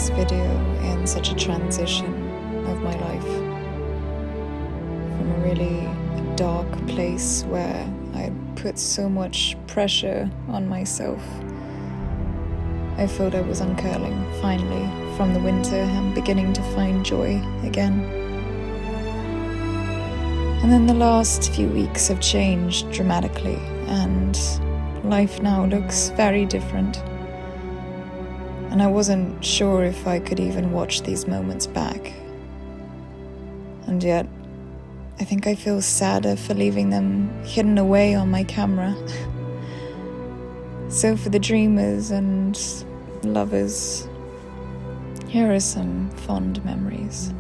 this video in such a transition of my life. From a really dark place where I put so much pressure on myself. I felt I was uncurling, finally, from the winter and beginning to find joy again. And then the last few weeks have changed dramatically, and life now looks very different. And I wasn't sure if I could even watch these moments back. And yet, I think I feel sadder for leaving them hidden away on my camera. So for the dreamers and lovers, here are some fond memories.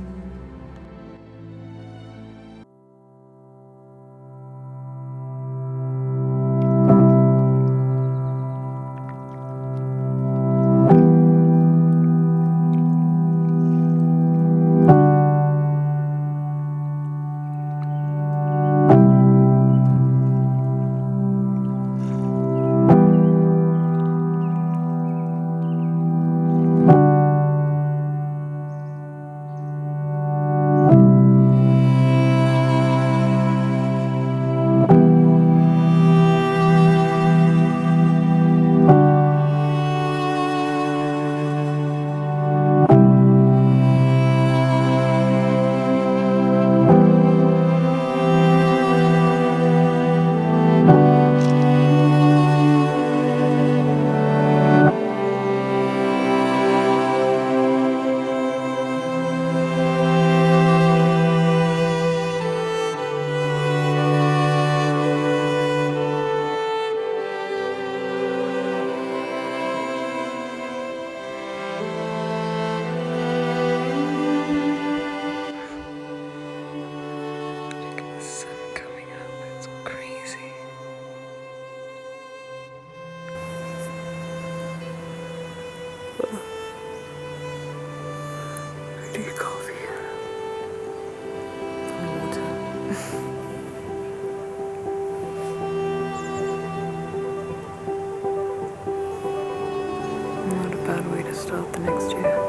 I need coffee. And water. Not a bad way to start the next year.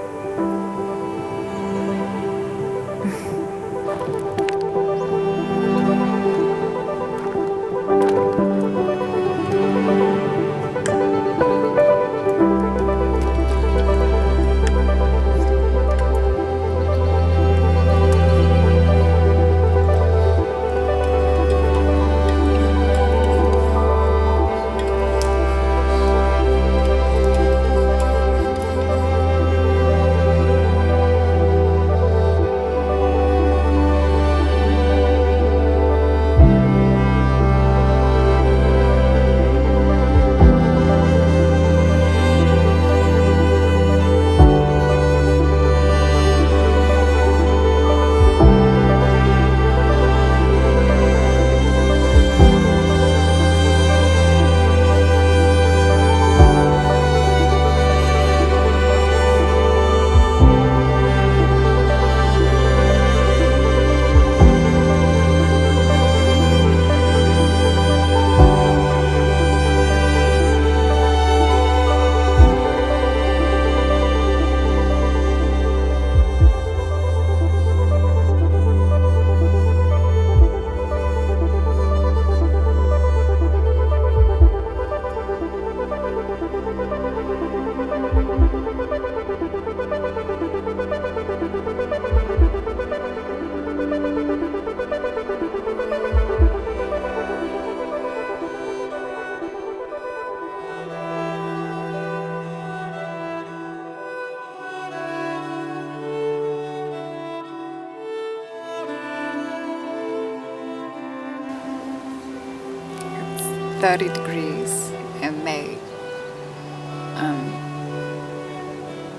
It's 30 degrees in May.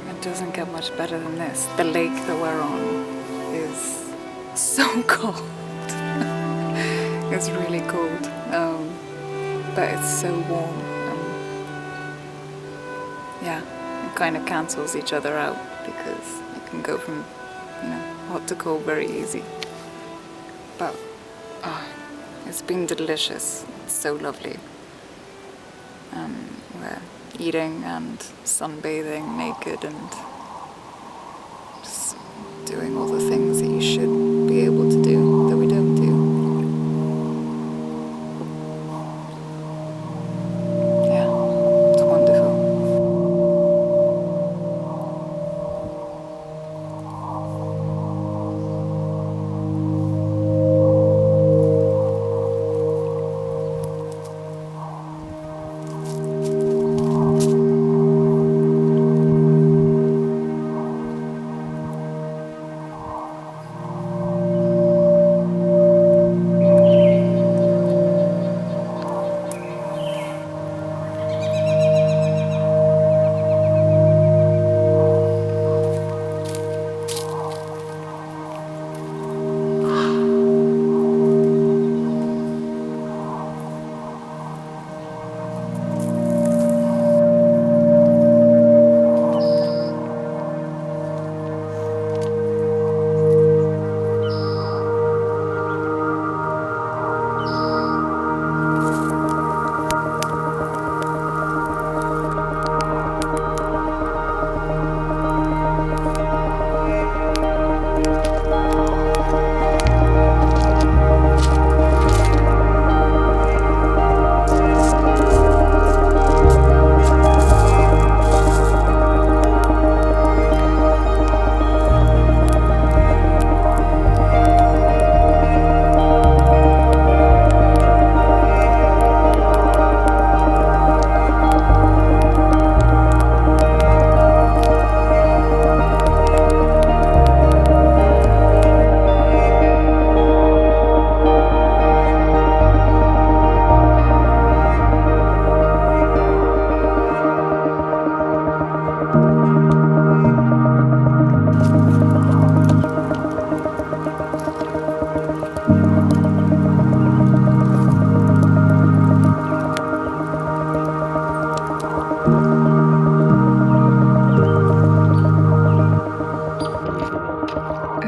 It doesn't get much better than this. The lake that we're on is so cold. It's really cold, but it's so warm. Yeah, it kind of cancels each other out because you can go from, hot to cold very easy. But it's been delicious. It's so lovely. We're eating and sunbathing naked and doing all the things that you should be able to do that we don't do. Yeah, it's wonderful.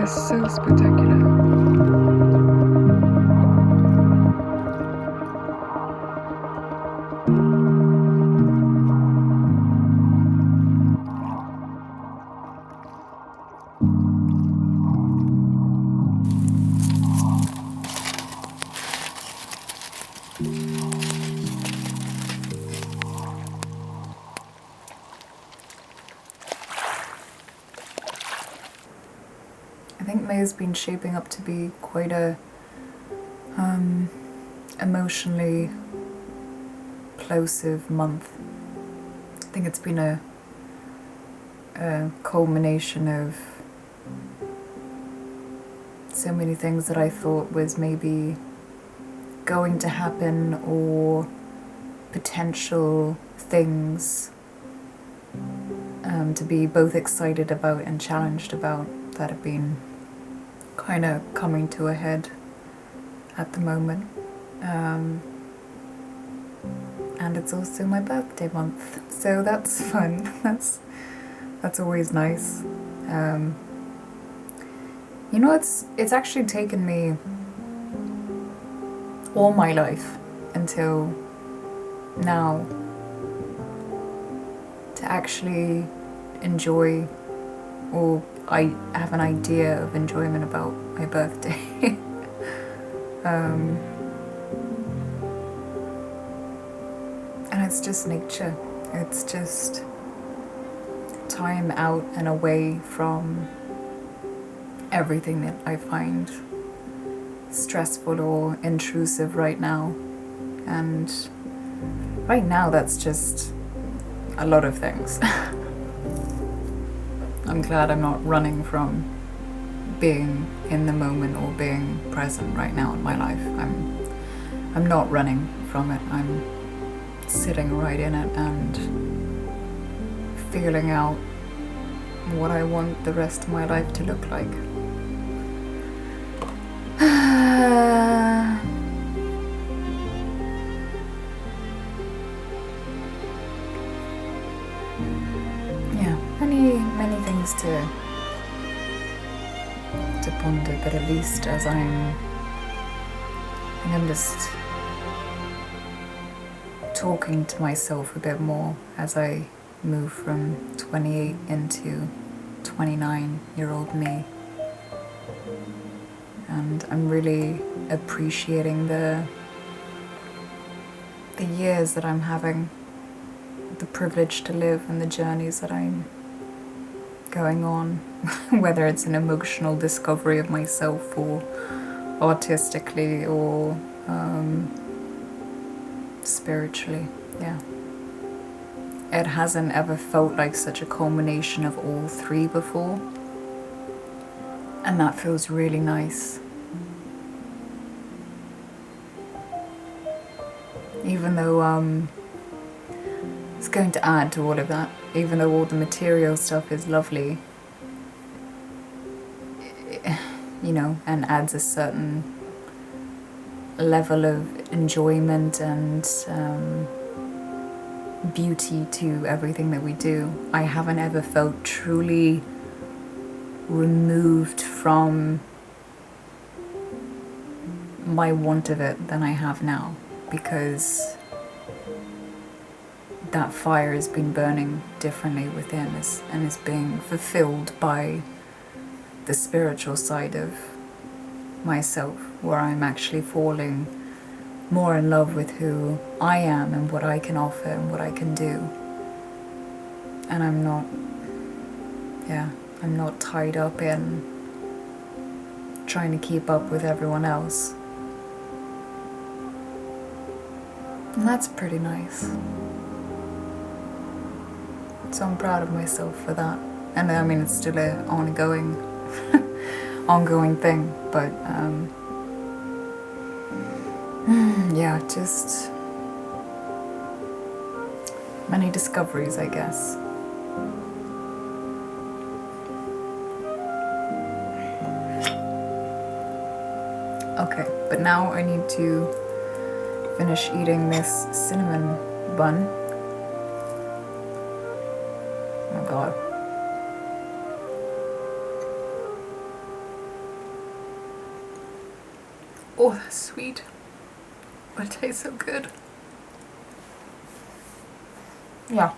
It's so spectacular. I think May's been shaping up to be quite a emotionally plosive month. I think it's been a culmination of so many things that I thought was maybe going to happen, or potential things to be both excited about and challenged about, that have been kind of coming to a head at the moment. And it's also my birthday month, so that's fun. That's always nice. You know, it's actually taken me all my life until now to actually enjoy, or I have an idea of enjoyment about my birthday. And it's just nature. It's just time out and away from everything that I find stressful or intrusive right now. And right now that's just a lot of things. I'm glad I'm not running from being in the moment or being present right now in my life. I'm not running from it. I'm sitting right in it and feeling out what I want the rest of my life to look like. Yeah, many things to ponder, but at least as I think I'm just talking to myself a bit more as I move from 28 into 29-year-old me. And I'm really appreciating the years that I'm having, the privilege to live, and the journeys that I'm going on, whether it's an emotional discovery of myself or artistically or spiritually. Yeah. It hasn't ever felt like such a culmination of all three before, and that feels really nice. Even though it's going to add to all of that, even though all the material stuff is lovely, you know, and adds a certain level of enjoyment and beauty to everything that we do, I haven't ever felt truly removed from my want of it than I have now, because that fire has been burning differently within us and is being fulfilled by the spiritual side of myself, where I'm actually falling more in love with who I am and what I can offer and what I can do. And I'm not tied up in trying to keep up with everyone else. And that's pretty nice. So I'm proud of myself for that. And I mean, it's still an ongoing thing, but yeah, just many discoveries, I guess. Okay, but now I need to finish eating this cinnamon bun. Oh my god. Oh, that's sweet. But it tastes so good. Yeah.